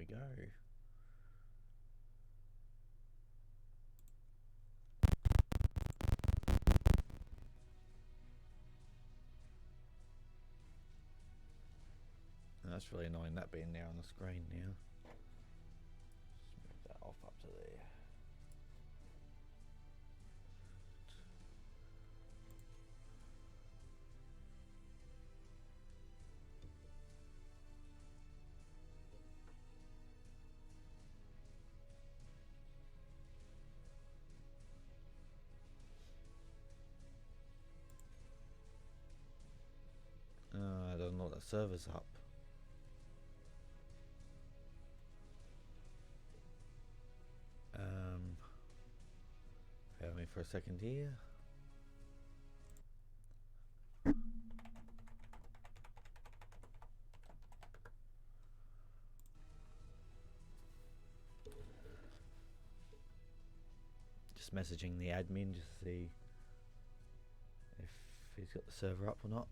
we go. And that's really annoying, that being there on the screen now. Let's move that off up to there. I don't know, the server's up. Bear with me for a second here. Just messaging the admin just to see if he's got the server up or not.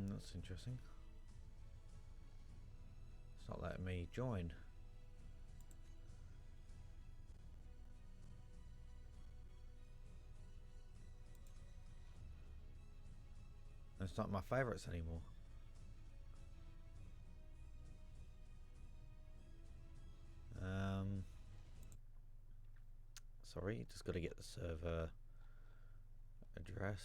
That's interesting. It's not letting me join. It's not my favorites anymore. Sorry, just got to get the server address.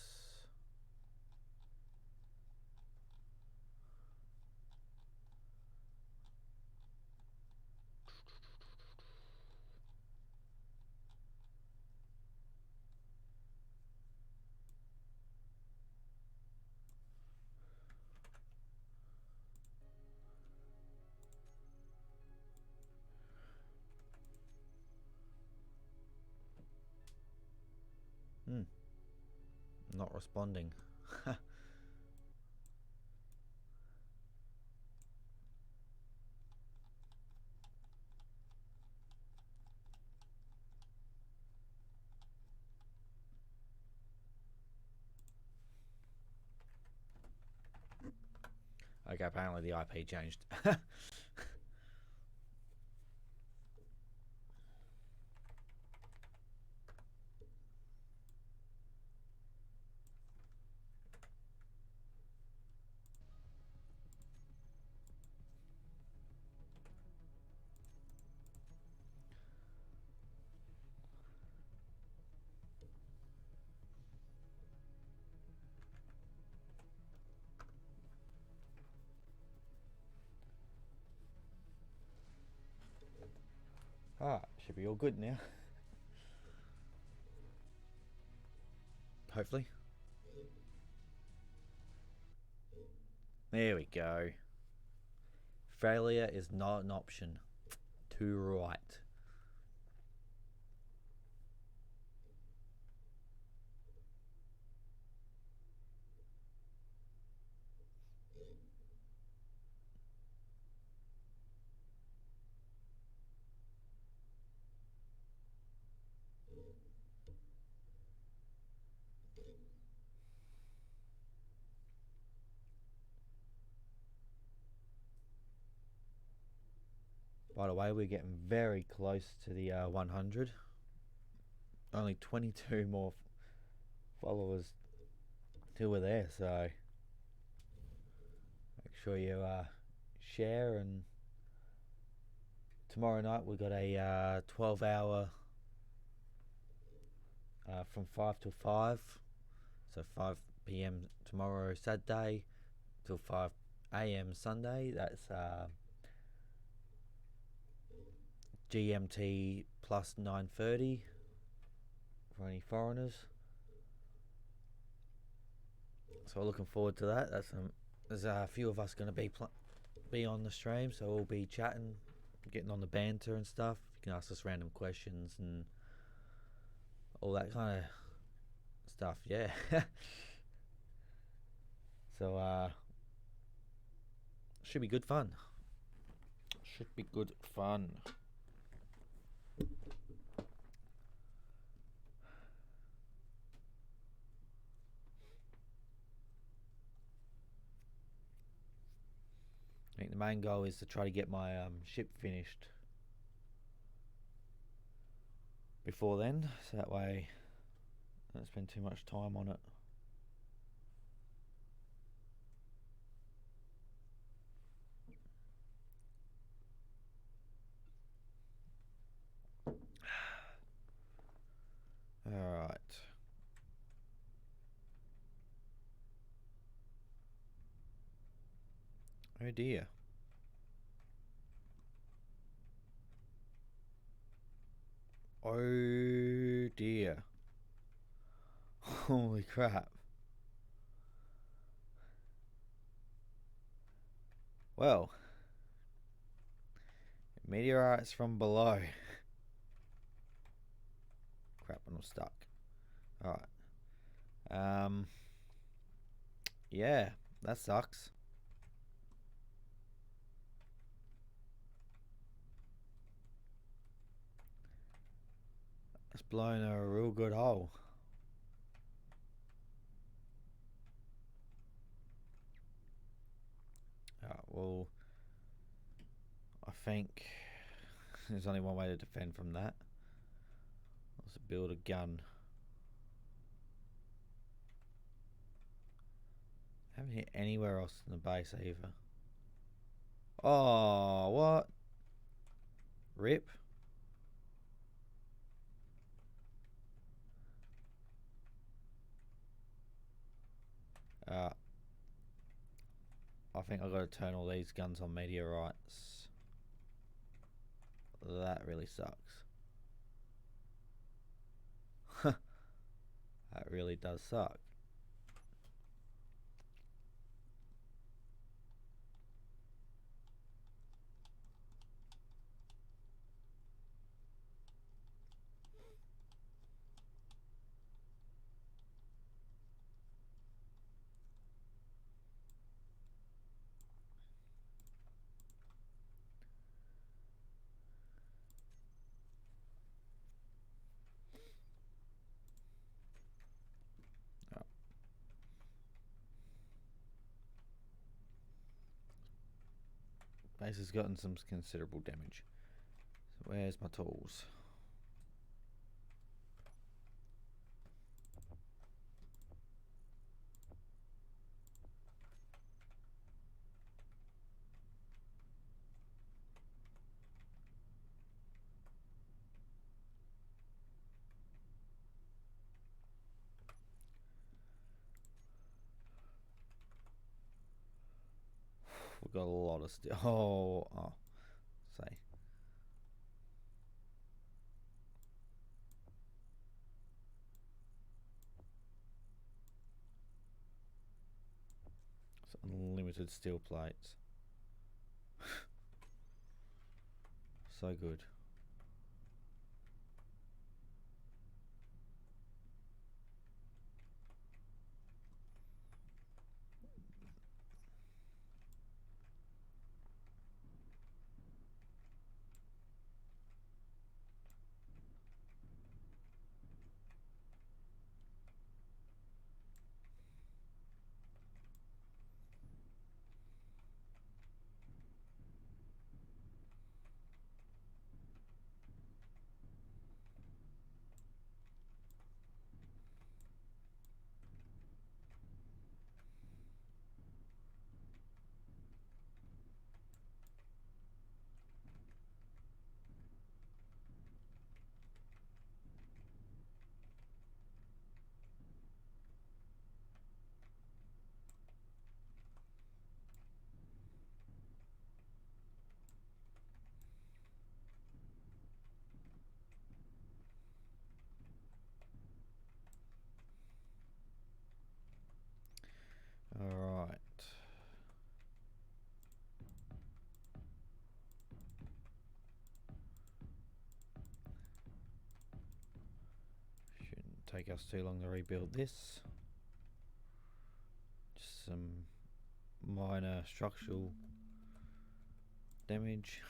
Not responding. Okay, apparently the IP changed. Should be all good now. Hopefully. There we go. Failure is not an option. Too right. By the way, we're getting very close to the 100. Only 22 more followers till we're there, so make sure you share. And tomorrow night we've got a 12-hour from 5 till 5, so 5 p.m. tomorrow Saturday till 5 a.m. Sunday. That's GMT plus 9:30 for any foreigners. So we're looking forward to that. There's a few of us going to be on the stream, so we'll be chatting, getting on the banter and stuff. You can ask us random questions and all that kind of stuff. Yeah. So should be good fun. Should be good fun. I think the main goal is to try to get my ship finished before then, so that way I don't spend too much time on it. Alright. Oh dear. Oh dear. Holy crap. Well, meteorites from below. Crap, I'm stuck. Alright. Yeah, that sucks. It's blown a real good hole. Well, I think there's only one way to defend from that. Let's build a gun. Haven't hit anywhere else in the base either. Oh, what? Rip. I think I've got to turn all these guns on meteorites. That really sucks. That really does suck. Base has gotten some considerable damage. So where's my tools? We've got a lot of steel. Oh, say. It's unlimited steel plates. So good. take us too long to rebuild this. Just some minor structural damage.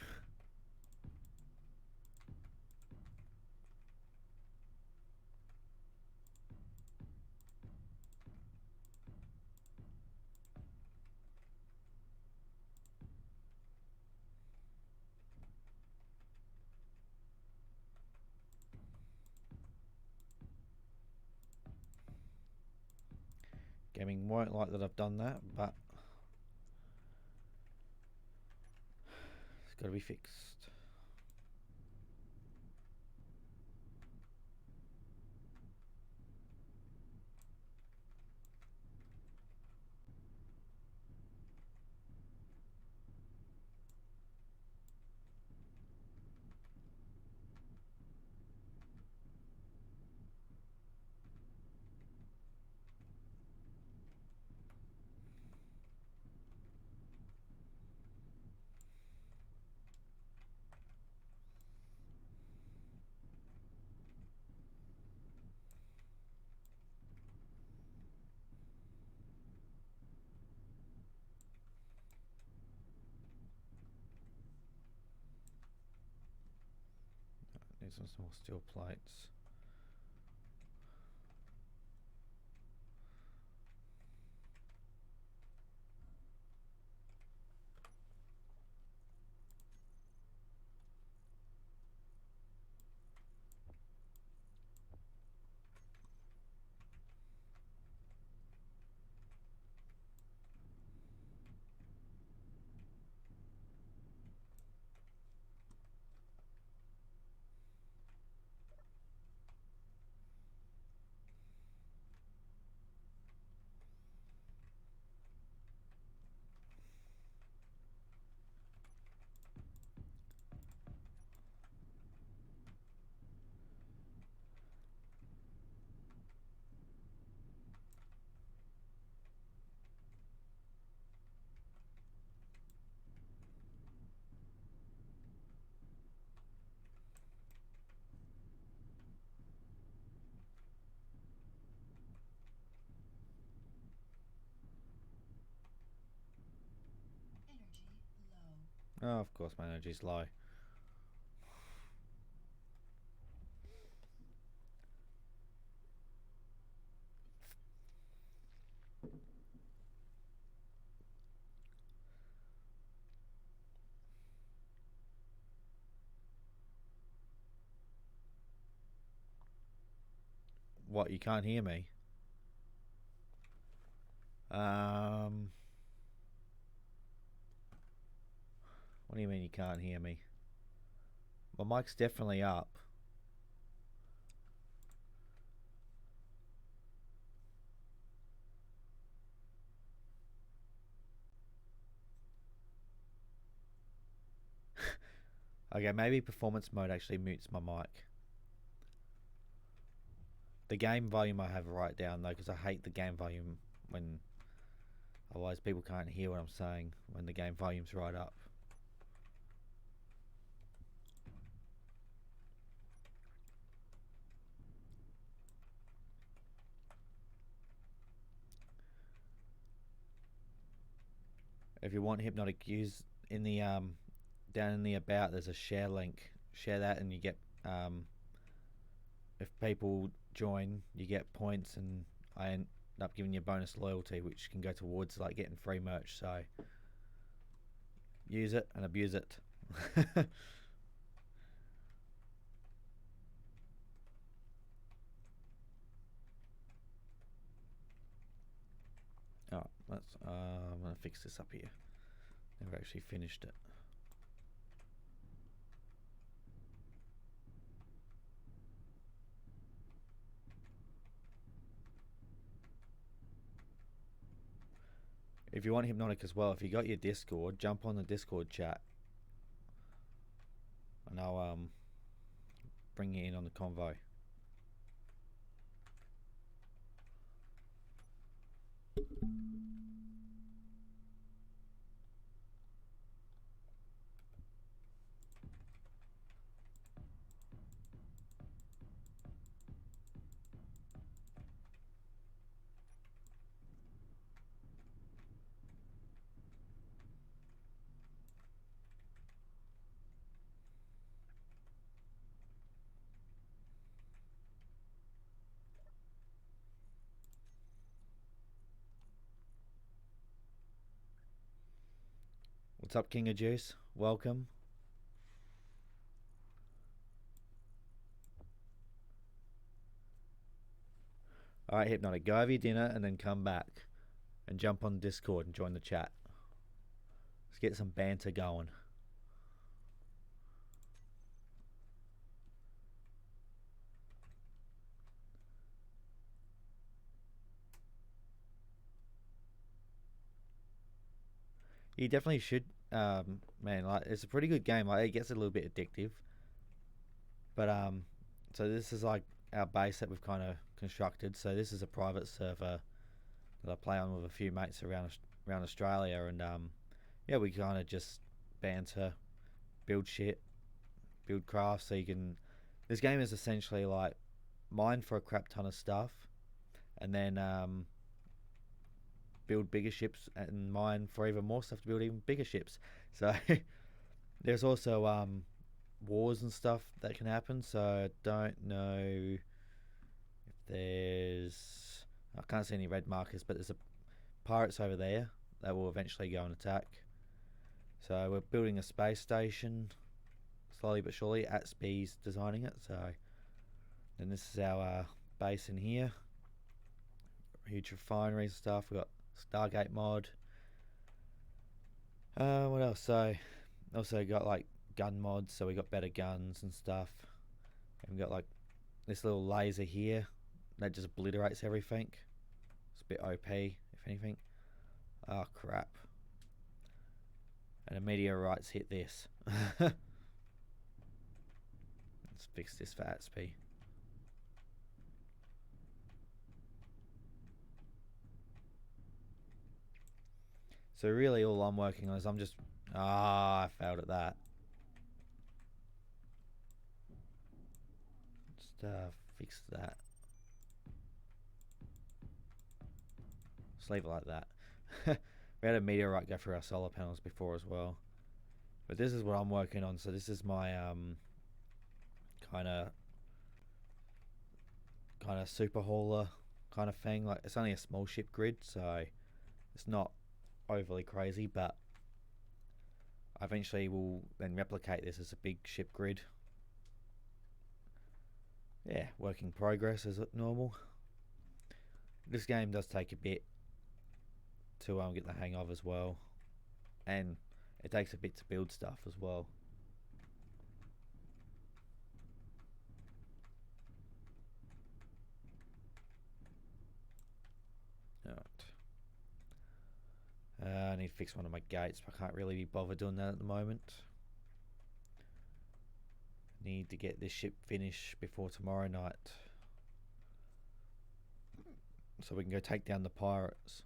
Gaming won't like that I've done that, but it's got to be fixed. Need some small steel plates. Oh, of course, my energy's low. What, you can't hear me? What do you mean you can't hear me? My mic's definitely up. Okay, maybe performance mode actually mutes my mic. The game volume I have right down though, because I hate the game volume when otherwise people can't hear what I'm saying when the game volume's right up. If you want Hypnotic, use in the down in the about there's a share link. Share that and you get if people join you get points, and I end up giving you bonus loyalty which can go towards like getting free merch, so use it and abuse it. Oh, let's I'm gonna fix this up here. Never actually finished it. If you want Hypnotic as well, if you got your Discord, jump on the Discord chat and I'll bring you in on the convo. What's up, King of Juice? Welcome. Alright, Hypnotic, go have your dinner and then come back and jump on Discord and join the chat. Let's get some banter going. You definitely should, man. Like, it's a pretty good game. Like, it gets a little bit addictive, but so this is like our base that we've kind of constructed. So this is a private server that I play on with a few mates around Australia, and yeah, we kind of just banter, build shit, build craft. So you can. This game is essentially like mine for a crap ton of stuff, and then build bigger ships and mine for even more stuff to build even bigger ships. So there's also wars and stuff that can happen. So I don't know if there's. I can't see any red markers, but there's a pirates over there that will eventually go and attack. So we're building a space station slowly but surely. Atsp's designing it. So then this is our base in here. Huge refineries and stuff. We've got Stargate mod. What else? So also got like gun mods, so we got better guns and stuff. And we got like this little laser here that just obliterates everything. It's a bit OP, if anything. Oh crap. And a meteorite's hit this. Let's fix this for Atsp. So really all I'm working on is I'm just... I failed at that. Just fix that. Just leave it like that. We had a meteorite go through our solar panels before as well. But this is what I'm working on. So this is my kind of super hauler kind of thing. Like, it's only a small ship grid, so it's not overly crazy, but I eventually will then replicate this as a big ship grid. Yeah, work in progress as normal. This game does take a bit to get the hang of as well, and it takes a bit to build stuff as well. I need to fix one of my gates, but I can't really be bothered doing that at the moment. Need to get this ship finished before tomorrow night, so we can go take down the pirates.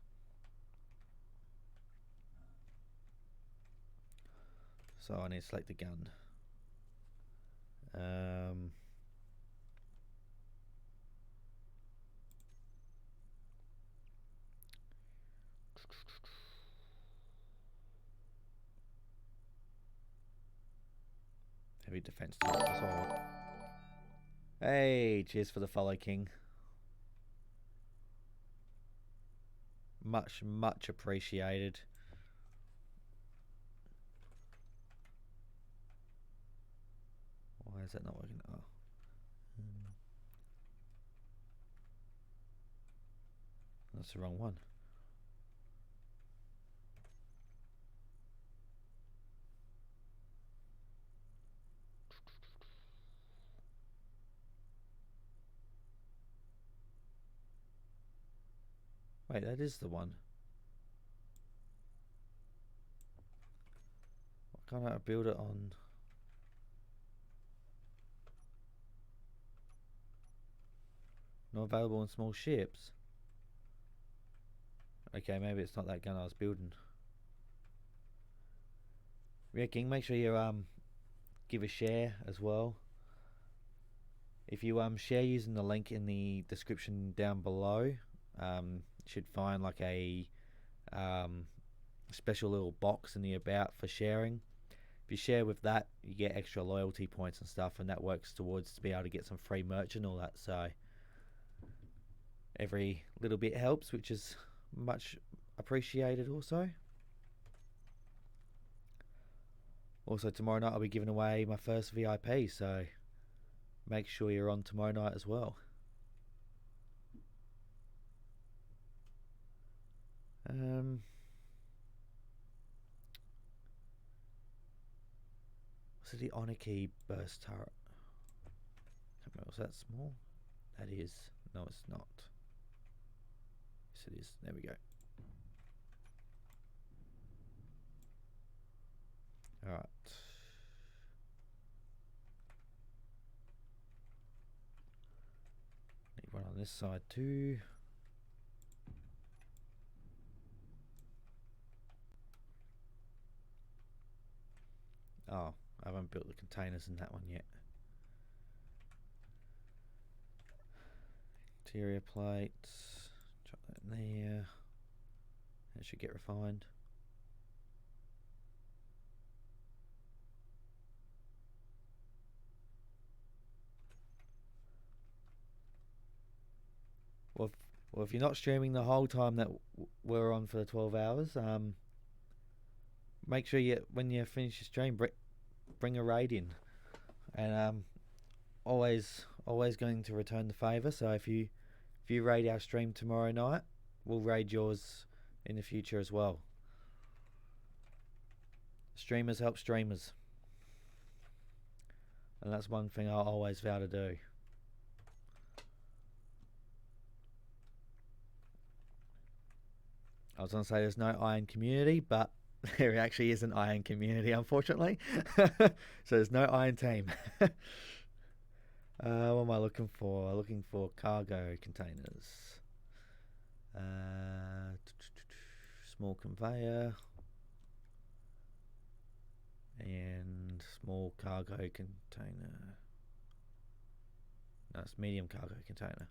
So I need to select the gun. Heavy defense type assault. Hey, cheers for the follow, King. Much appreciated. Why is that not working? Oh. That's the wrong one. Wait, that is the one. Why can't I build it on... Not available in small ships? Okay, maybe it's not that gun I was building. Yeah, King, make sure you give a share as well. If you share using the link in the description down below, you should find like a special little box in the about for sharing. If you share with that, you get extra loyalty points and stuff, and that works towards to be able to get some free merch and all that. So every little bit helps, which is much appreciated also. Also, tomorrow night I'll be giving away my first VIP, so make sure you're on tomorrow night as well. Was it the Honor Key burst turret? Was that small? That is. No, it's not. Yes, it is. There we go. Alright. Need one on this side too. Oh, I haven't built the containers in that one yet. Interior plates. Drop that in there. That should get refined. Well, if you're not streaming the whole time that we're on for the 12 hours, make sure when you finish your stream, bring a raid in, and always going to return the favour. So if you raid our stream tomorrow night, we'll raid yours in the future as well. Streamers help streamers, and that's one thing I'll always vow to do. I was going to say there's no Iron community, but there actually is an Iron community, unfortunately. So there's no Iron team. What am I looking for? I'm looking for cargo containers. Small conveyor. And small cargo container. No, it's medium cargo container.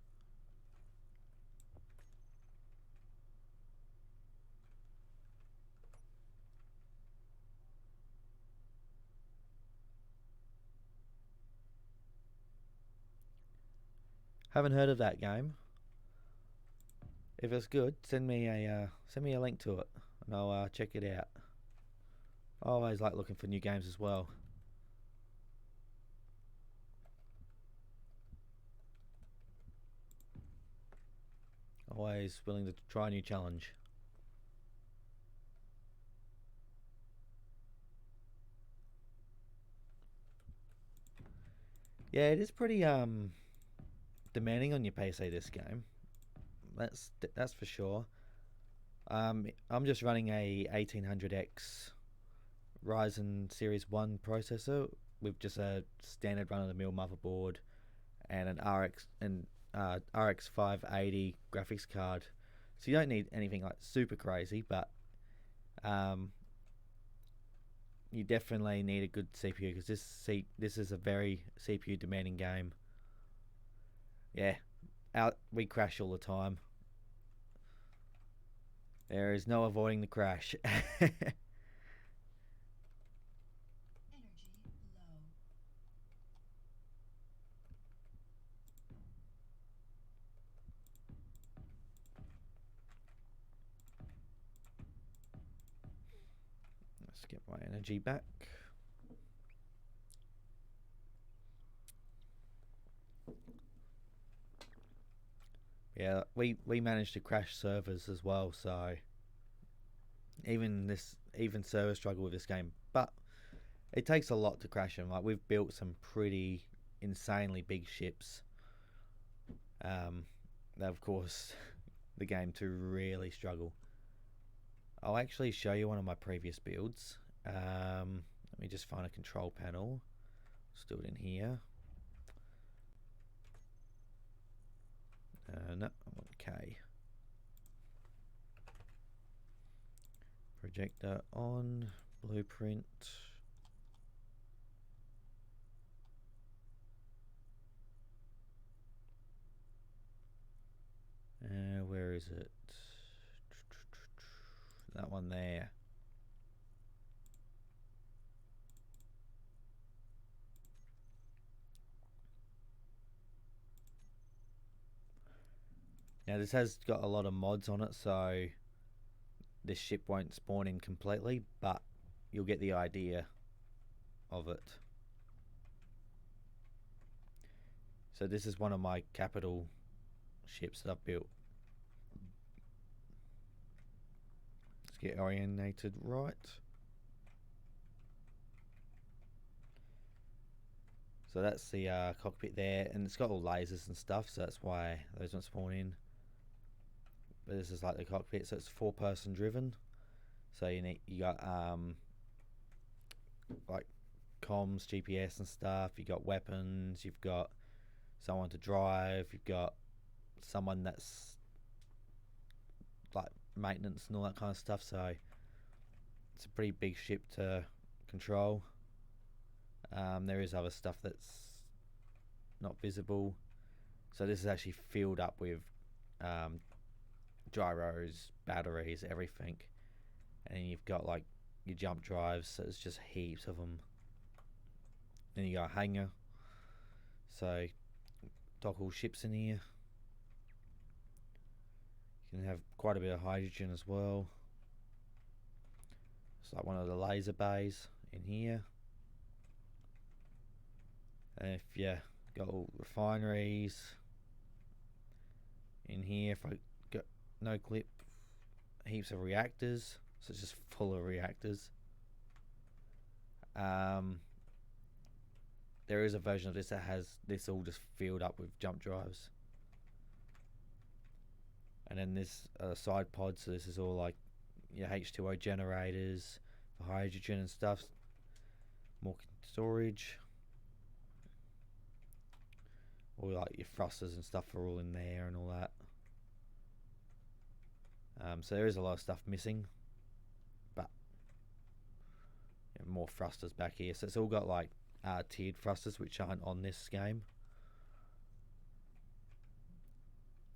Haven't heard of that game. If it's good, send me a link to it, and I'll check it out. I always like looking for new games as well. Always willing to try a new challenge. Yeah, it is pretty demanding on your PC, this game. That's for sure. I'm just running a 1800X Ryzen Series 1 processor with just a standard run-of-the-mill motherboard and an RX 580 graphics card. So you don't need anything like super crazy, but you definitely need a good CPU because this is a very CPU demanding game. Yeah, we crash all the time. There is no avoiding the crash. Let's get my energy back. Yeah, we managed to crash servers as well, so even servers struggle with this game. But it takes a lot to crash them. Like, we've built some pretty insanely big ships. That of course the game to really struggle. I'll actually show you one of my previous builds. Let me just find a control panel. Let's do it in here. No, I want K. Projector on, blueprint. Where is it? That one there. Now this has got a lot of mods on it, so this ship won't spawn in completely, but you'll get the idea. of it. So this is one of my capital ships that I've built. Let's get orientated right. So that's the cockpit there, and it's got all lasers and stuff, so that's why those don't spawn in. But this is like the cockpit, so it's 4-person driven. So you got like comms, GPS and stuff. You got weapons. You've got someone to drive. You've got someone that's like maintenance and all that kind of stuff. So it's a pretty big ship to control. There is other stuff that's not visible. So this is actually filled up with gyros, batteries, everything. And you've got like your jump drives, so it's just heaps of them. Then you got a hangar. So dock all ships in here. You can have quite a bit of hydrogen as well. It's like one of the laser bays in here. And if you got all refineries in here, if I got no clip, heaps of reactors, so it's just full of reactors. There is a version of this that has this all just filled up with jump drives. And then this side pod, so this is all like your H2O generators for hydrogen and stuff. More storage. All like your thrusters and stuff are all in there and all that. So there is a lot of stuff missing, but more thrusters back here. So it's all got like tiered thrusters which aren't on this game.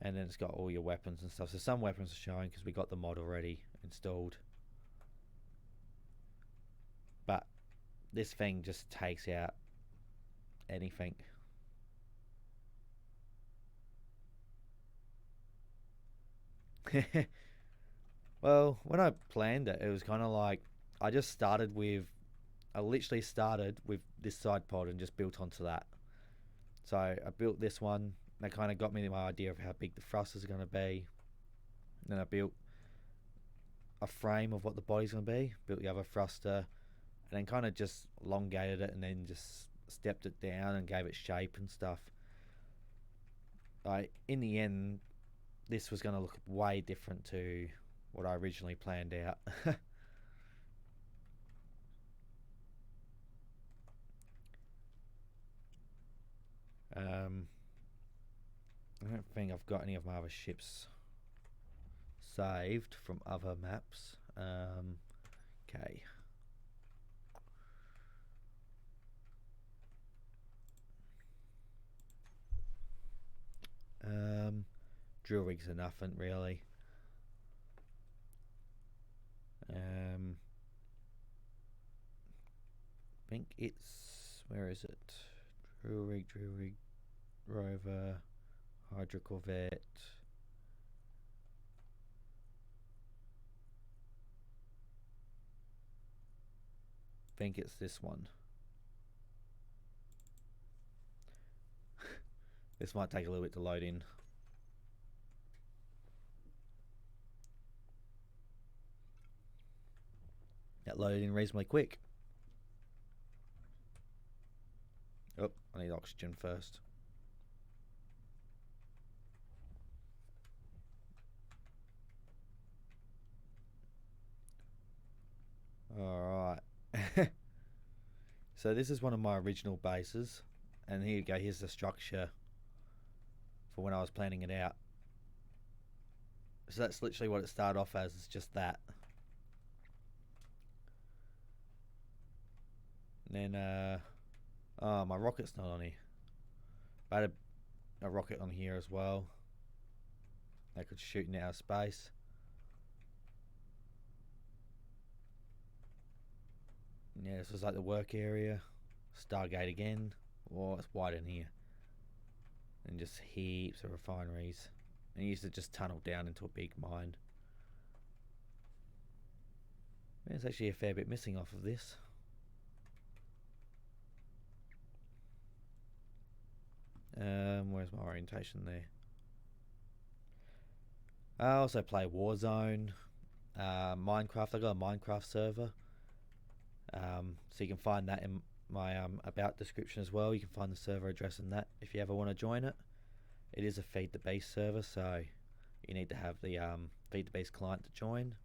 And then it's got all your weapons and stuff. So some weapons are showing because we got the mod already installed. But this thing just takes out anything. Well, when I planned it, it was kind of like I literally started with this side pod and just built onto that. So I built this one. That kind of got me my idea of how big the thrusters are going to be. Then I built a frame of what the body's going to be. Built the other thruster, and then kind of just elongated it, and then just stepped it down and gave it shape and stuff. In the end, this was going to look way different to what I originally planned out. I don't think I've got any of my other ships saved from other maps. Okay. Drill rigs are nothing really. I think it's, where is it? Drill rig, rover, hydro corvette. I think it's this one. This might take a little bit to load in. That loaded in reasonably quick. Oh, I need oxygen first. Alright. So this is one of my original bases. And here you go, here's the structure for when I was planning it out. So that's literally what it started off as, it's just that. And then, oh, my rocket's not on here. I had a rocket on here as well. That could shoot in outer space. Yeah, this was like the work area. Stargate again. Oh, it's wide in here. And just heaps of refineries. And you used to just tunnel down into a big mine. There's actually a fair bit missing off of this. Where's my orientation there? I also play Warzone, Minecraft. I got a Minecraft server, so you can find that in my about description as well. You can find the server address in that if you ever want to join it. It is a Feed the Beast server, so you need to have the Feed the Beast client to join.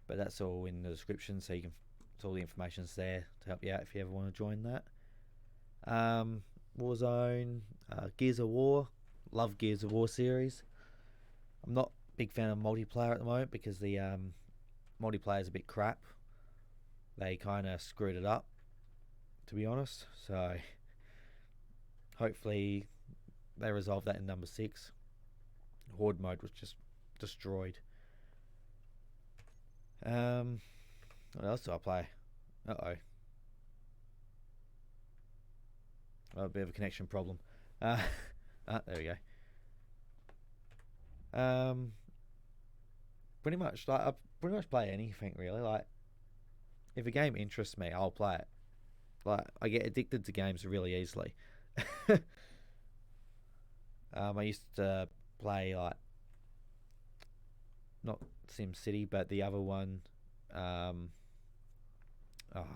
But that's all in the description, so you can. It's all the information's there to help you out if you ever want to join that. Warzone, Gears of War. Love Gears of War series. I'm not a big fan of multiplayer at the moment because the multiplayer is a bit crap. They kind of screwed it up, to be honest. So hopefully they resolve that in number 6. Horde mode was just destroyed. What else do I play? A bit of a connection problem. There we go. Pretty much, like, I pretty much play anything really. Like, if a game interests me, I'll play it. Like, I get addicted to games really easily. I used to play, like, not SimCity, but the other one. I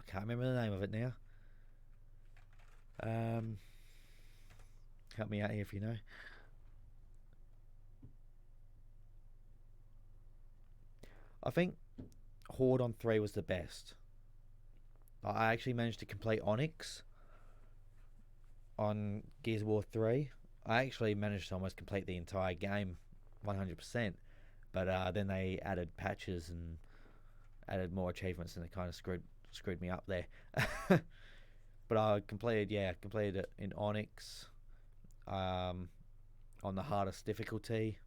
can't remember the name of it now. Help me out here if you know. I think Horde on 3 was the best. I actually managed to complete Onyx on Gears of War 3. I actually managed to almost complete the entire game 100%, but then they added patches and added more achievements, and it kind of screwed me up there. But I completed it in Onyx, on the hardest difficulty.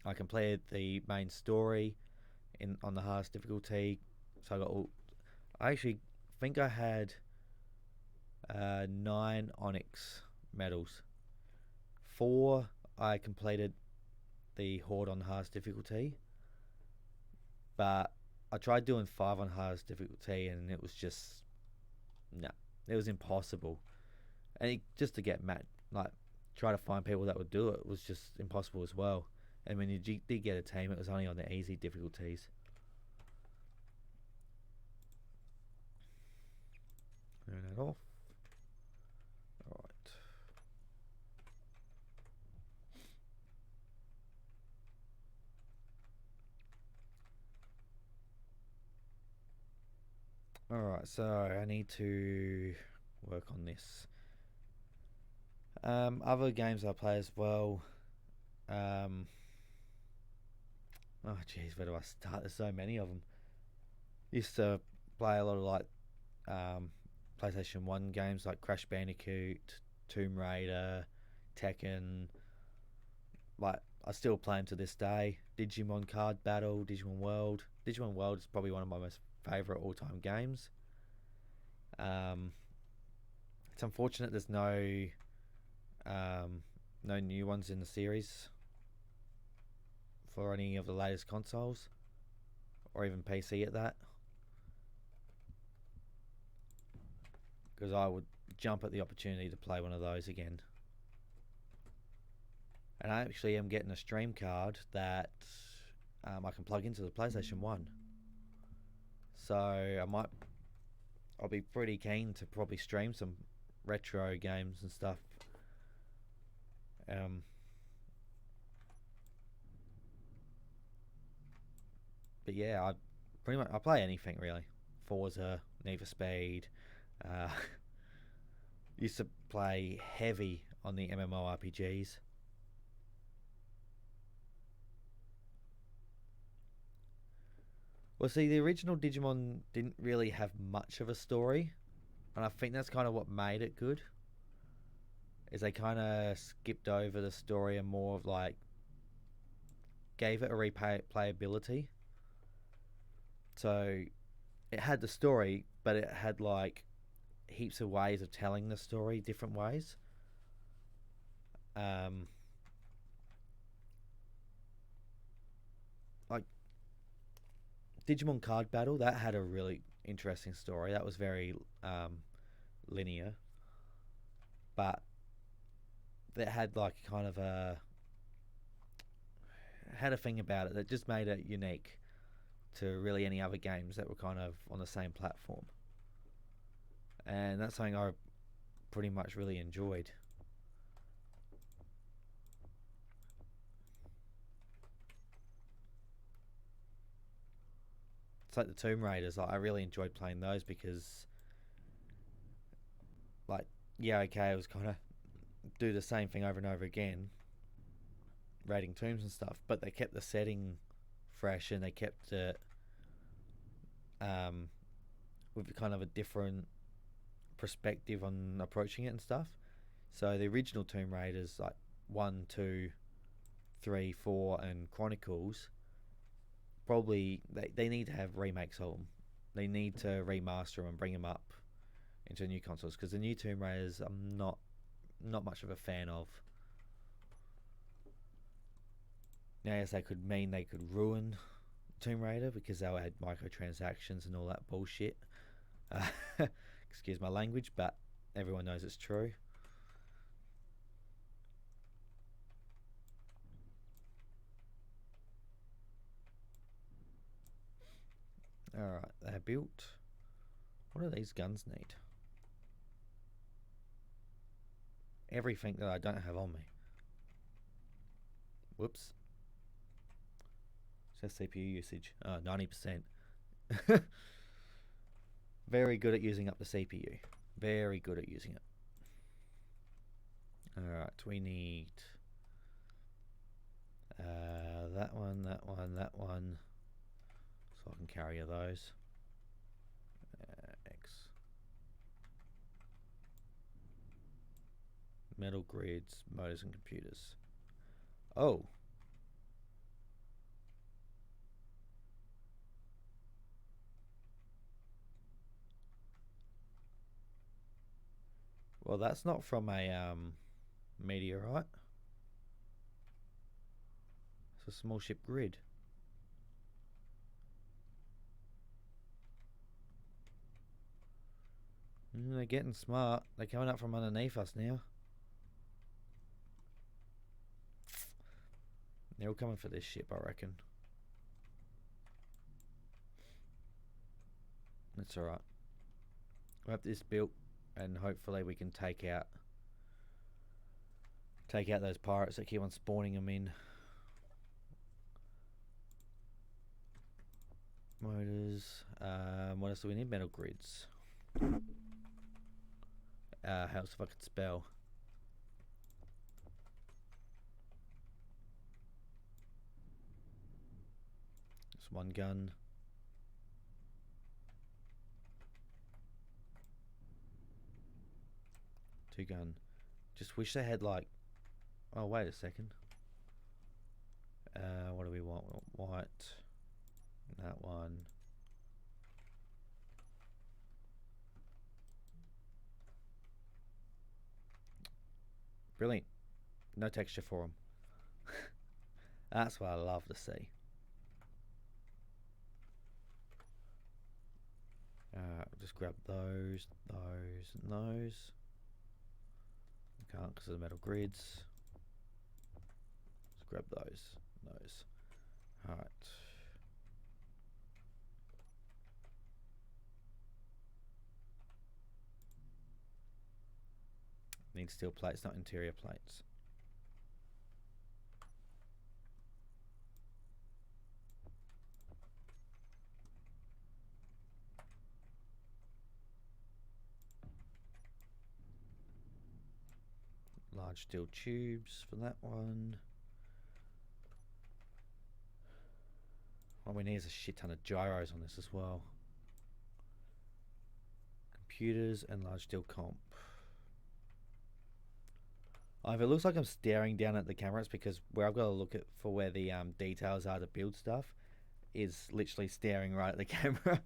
I completed the main story on the hardest difficulty, so I actually think I had 9 Onyx medals. 4 I completed the Horde on hardest difficulty, but I tried doing 5 on hardest difficulty, and it was just it was impossible. And just to get try to find people that would do it was just impossible as well. And when you did get a team, it was only on the easy difficulties. Turn that off. Alright. Alright, so I need to work on this. Other games I play as well. Oh jeez, where do I start? There's so many of them. Used to play a lot of PlayStation 1 games like Crash Bandicoot, Tomb Raider, Tekken. Like, I still play them to this day. Digimon Card Battle, Digimon World. Digimon World is probably one of my most favourite all-time games. It's unfortunate there's no new ones in the series for any of the latest consoles, or even PC at that, because I would jump at the opportunity to play one of those again. And I actually am getting a stream card that I can plug into the PlayStation 1. So I'll be pretty keen to probably stream some retro games and stuff. But yeah, I play anything really. Forza, Need for Speed. Used to play heavy on the MMORPGs. Well, see, the original Digimon didn't really have much of a story, and I think that's kind of what made it good. Is they kind of skipped over the story and more of gave it a replayability. So it had the story, but it had heaps of ways of telling the story, different ways. Like Digimon Card Battle, that had a really interesting story. That was very linear, but that had like kind of a had a thing about it that just made it unique to really any other games that were kind of on the same platform. And that's something I pretty much really enjoyed. It's like the Tomb Raiders. Like, I really enjoyed playing those because, like, yeah, okay, it was kind of do the same thing over and over again, raiding tombs and stuff, but they kept the setting fresh and they kept it um, with kind of a different perspective on approaching it and stuff. So the original Tomb Raiders, like 1, 2, 3, 4, and Chronicles, probably they need to have remakes of them. They need to remaster them and bring them up into new consoles because the new Tomb Raiders I'm not much of a fan of. Now, yes, they could mean they could ruin Tomb Raider because they'll add microtransactions and all that bullshit. Excuse my language, but everyone knows it's true. Alright, they're built. What do these guns need? Everything that I don't have on me. Whoops. Says CPU usage. 90%. Very good at using up the CPU. Very good at using it. Alright, we need that one, that one, that one. So I can carry those. X. Metal grids, motors and computers. Oh. Well, that's not from a meteorite. It's a small ship grid. They're getting smart. They're coming up from underneath us now. They're all coming for this ship, I reckon. That's alright. We'll have this built and hopefully we can take out those pirates that keep on spawning them in. Motors. What else do we need? Metal grids. Helps if I could spell. Just one gun. Two gun. Just wish they had like. Oh, wait a second. What do we want? We want white. That one. Brilliant. No texture for them. That's what I love to see. Just grab those, and those. Can't because of the metal grids. Let's grab those. Alright. Need steel plates, not interior plates. Large steel tubes for that one. What we need is a shit ton of gyros on this as well. Computers and large steel comp. If it looks like I'm staring down at the camera, it's because where I've got to look at for where the details are to build stuff is literally staring right at the camera.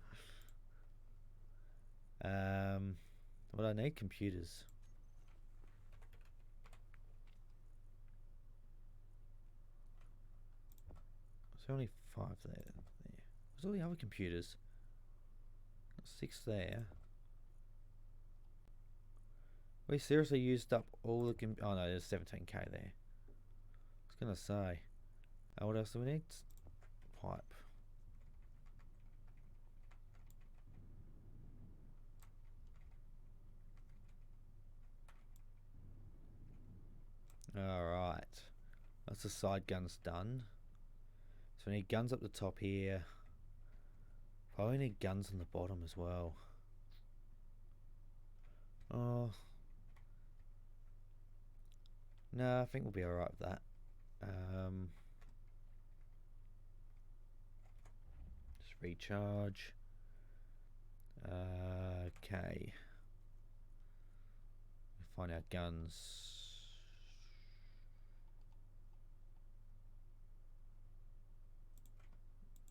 What do I need? Computers. There's only 5 there. Where's all the other computers? 6 there. We seriously used up all the... oh no, there's 17k there. I was gonna say. What else do we need? Pipe. Alright. That's the side guns done. So we need guns up the top here. Probably need guns on the bottom as well. Oh. No, I think we'll be alright with that. Just recharge. Okay. Find our guns.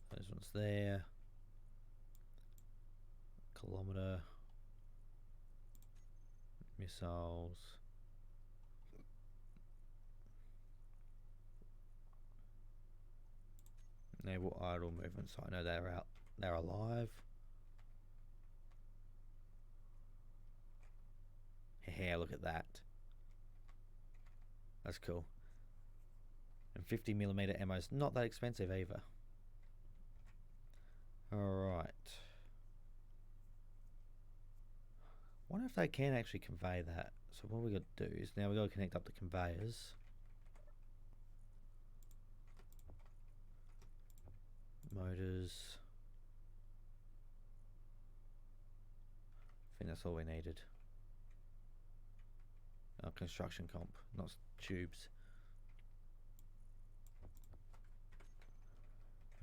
Those ones there. Kilometer. Missiles. Enable idle movement, so I know they're out. They're alive. Yeah, look at that. That's cool. And 50mm ammo's not that expensive either. Alright. Wonder if they can actually convey that. So what we got to do is now we got to connect up the conveyors. Motors. I think that's all we needed. Construction comp, not tubes.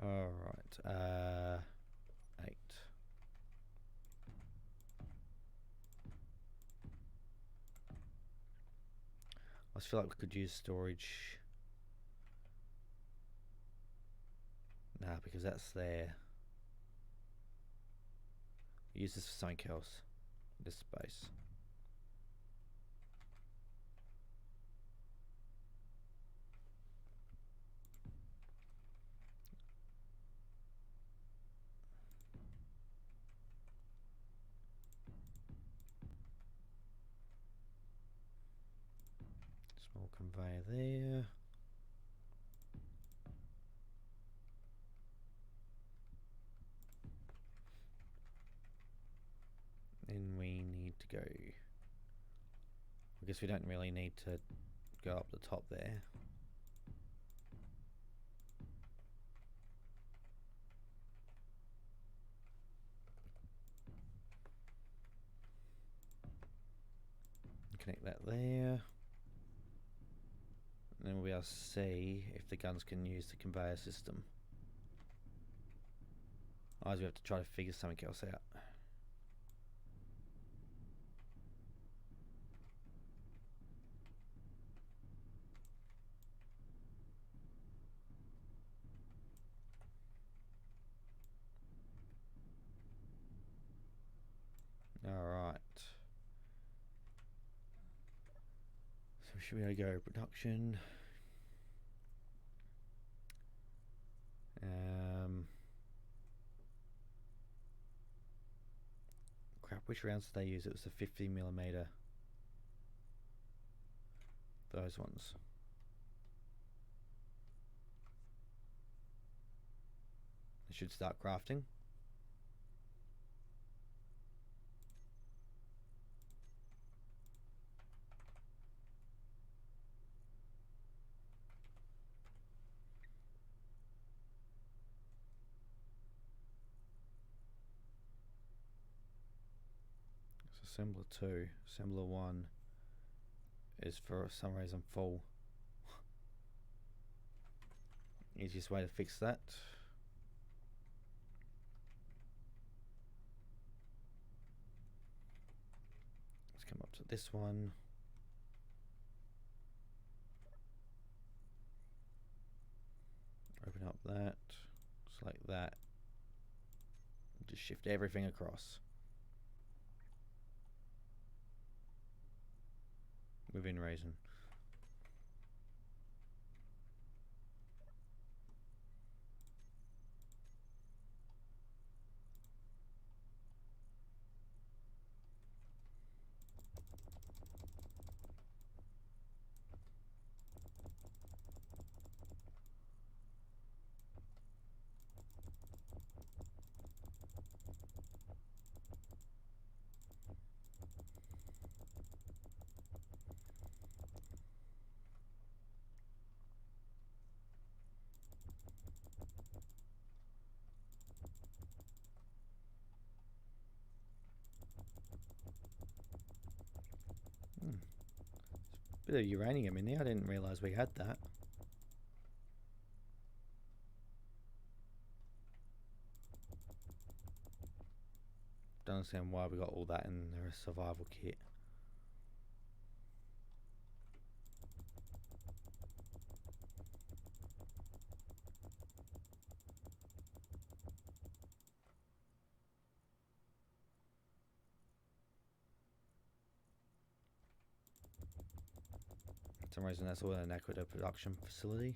Alright, 8. I just feel like we could use storage. Nah, because that's there. Use this for something else. This space. Small conveyor there. Then we need to go. I guess we don't really need to go up the top there. Connect that there. And then we'll be able to see if the guns can use the conveyor system. Otherwise we have to try to figure something else out. Alright. So should we go production? Crap, which rounds did they use? It was the 50mm. Those ones. I should start crafting. Assembler 2, Assembler 1 is for some reason full. Easiest way to fix that. Let's come up to this one. Open up that, select that, just shift everything across. Within reason. Bit of uranium in there. I didn't realise we had that. Don't understand why we got all that in the survival kit. For some reason that's all in an Aquila production facility.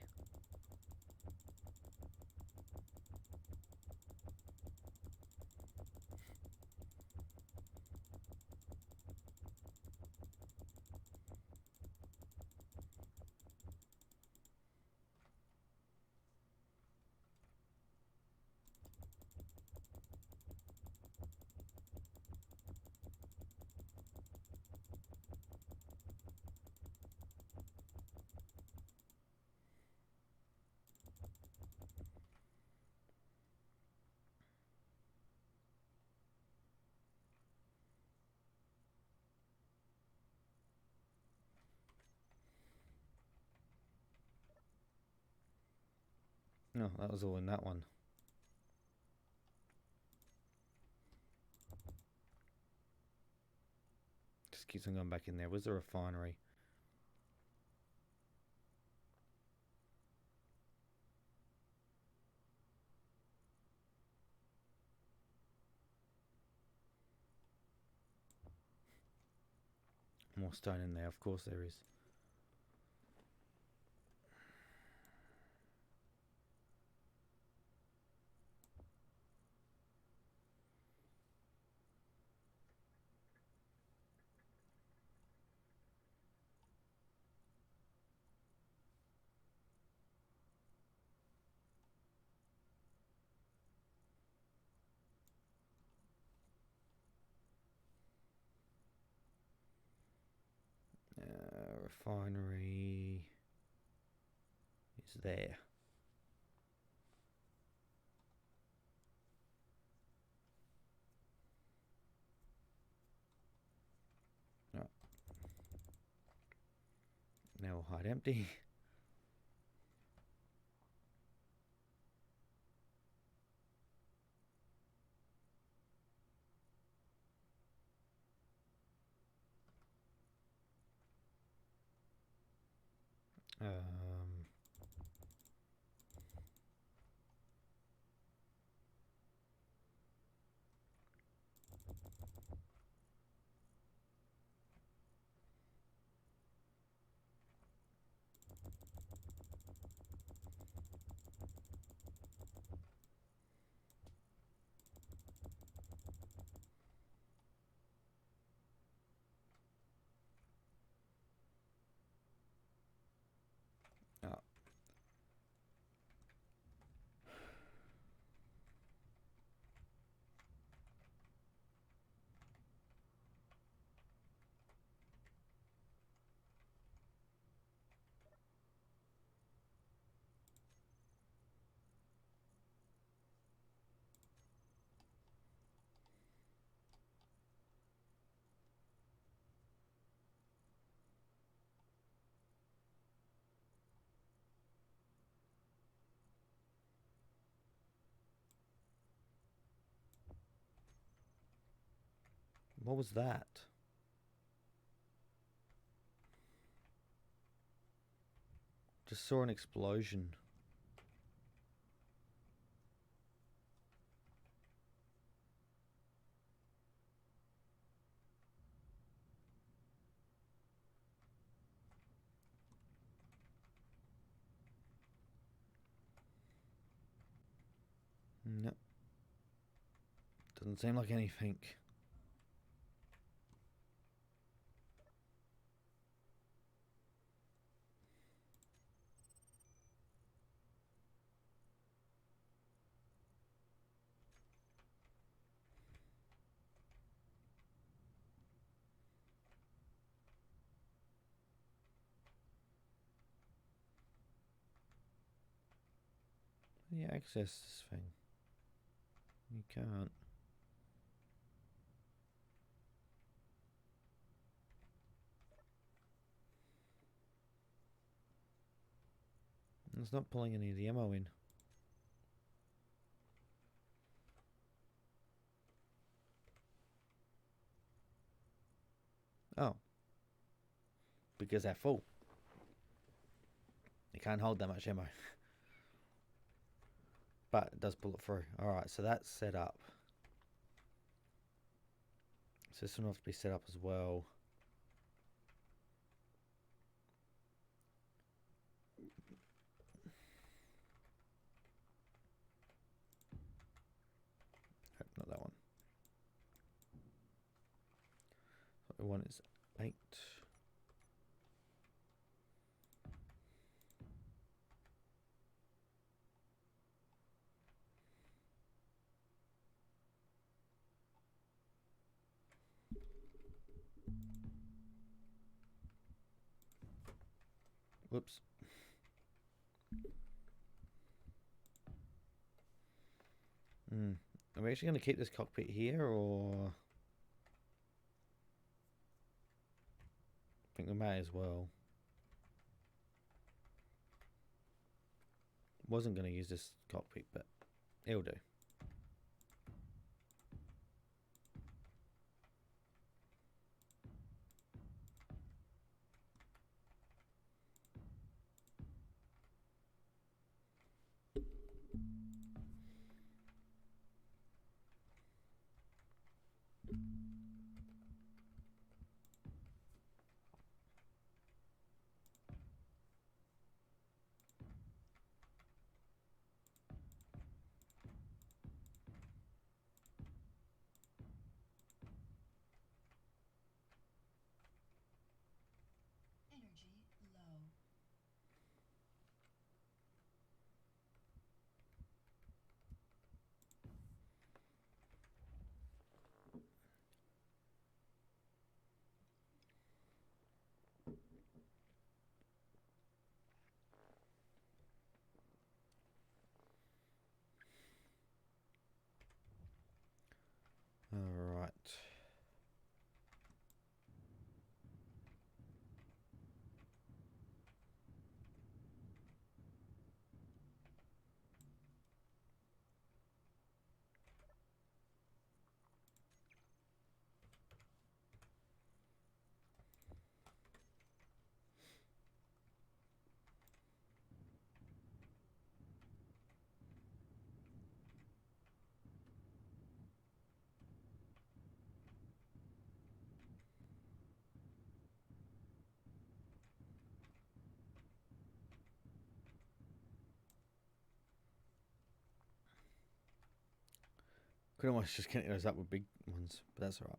No, that was all in that one. Just keeps on going back in there. Where's the refinery? More stone in there, of course there is. Refinery is there. Oh. Now we'll hide empty. What was that? Just saw an explosion. No. Doesn't seem like anything. How do you access this thing? You can't. It's not pulling any of the ammo in. Oh. Because they're full. You can't hold that much ammo. But it does pull it through. Alright, so that's set up. So this one will have to be set up as well. Not that one. What we want is 8. Whoops. Are we actually going to keep this cockpit here, or... I think we may as well. Wasn't going to use this cockpit, but it'll do. All right. Could almost just connect those up with big ones, but that's alright.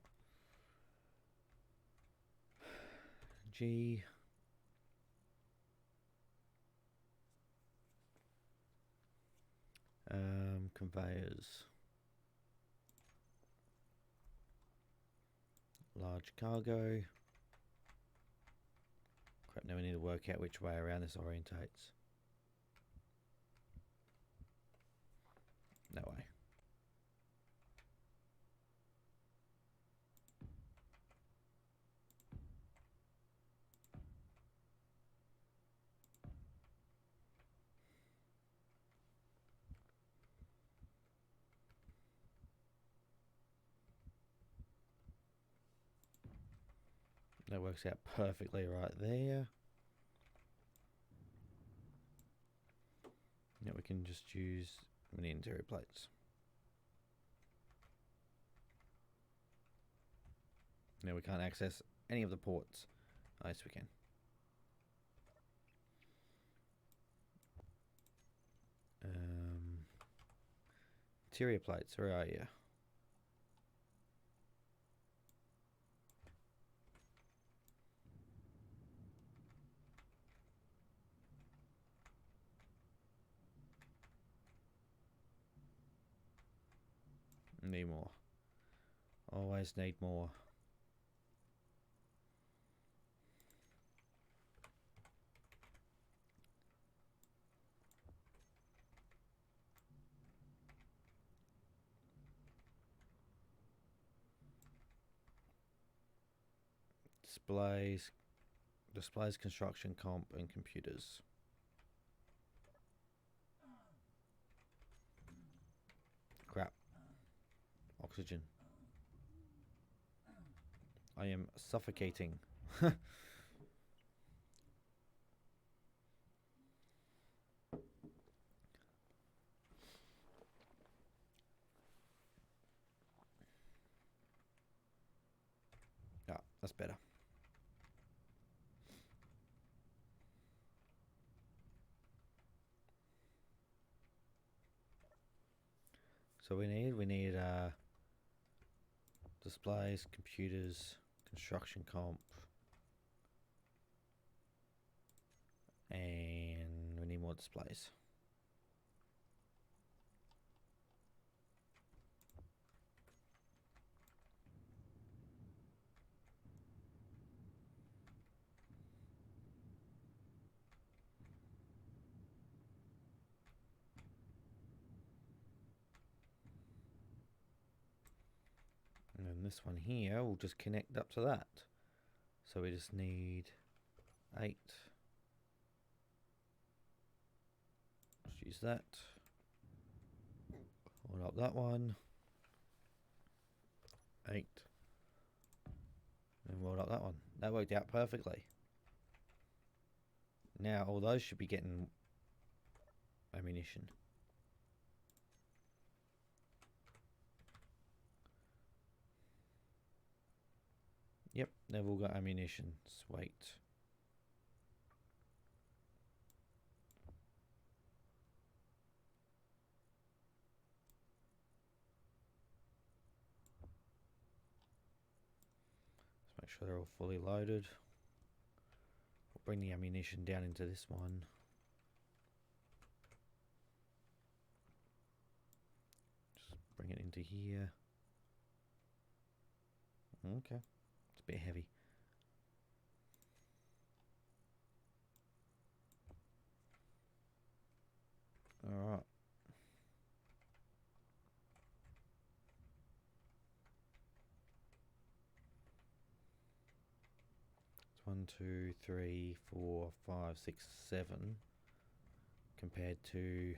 G. Conveyors. Large cargo. Crap, now we need to work out which way around this orientates. No way. That works out perfectly right there. Now we can just use the interior plates. Now we can't access any of the ports. Oh, yes, we can. Interior plates, where are you? Need more. Always need more. Displays, construction comp, and computers. oxygen. I am suffocating. Ah, that's better. So we need displays, computers, construction comp, and we need more displays. And then this one here will just connect up to that. So we just need 8. Let's use that. Hold up that one. 8. And roll up that one. That worked out perfectly. Now all those should be getting ammunition. Yep, they've all got ammunition. Sweet. Let's make sure they're all fully loaded. We'll bring the ammunition down into this one. Just bring it into here. Okay. It's a bit heavy. Alright. It's 1, 2, 3, 4, 5, 6, 7 compared to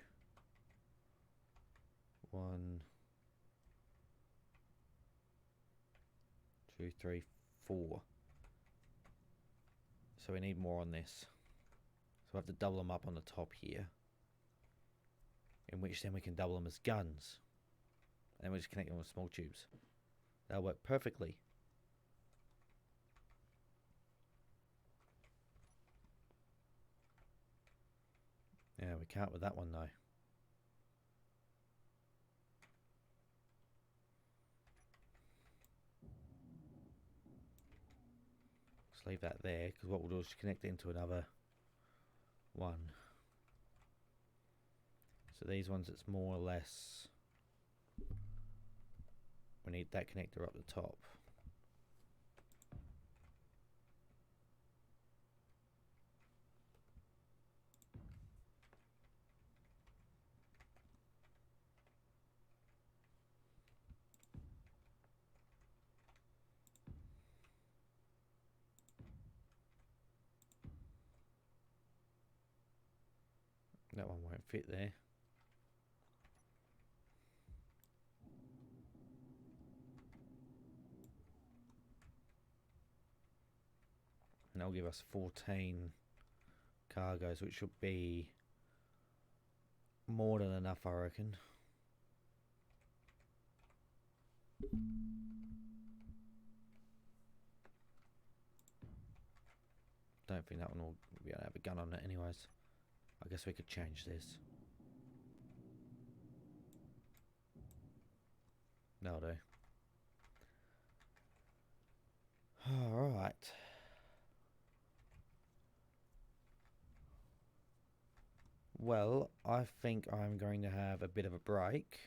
1, 2, 3, 4. So we need more on this. So we have to double them up on the top here. In which then we can double them as guns. And we just connect them with small tubes. That'll work perfectly. Yeah, we can't with that one though. Just leave that there, because what we'll do is connect it into another one. So these ones, it's more or less, we need that connector up the top. That one won't fit there. And that'll give us 14 cargoes, which should be more than enough, I reckon. Don't think that one will be able to have a gun on it anyways. I guess we could change this. That'll do. Alright. Well, I think I'm going to have a bit of a break.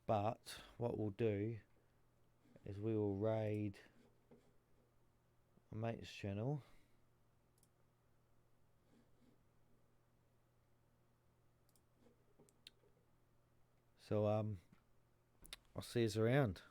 But what we'll do is we will raid a mate's channel. So I'll see you around.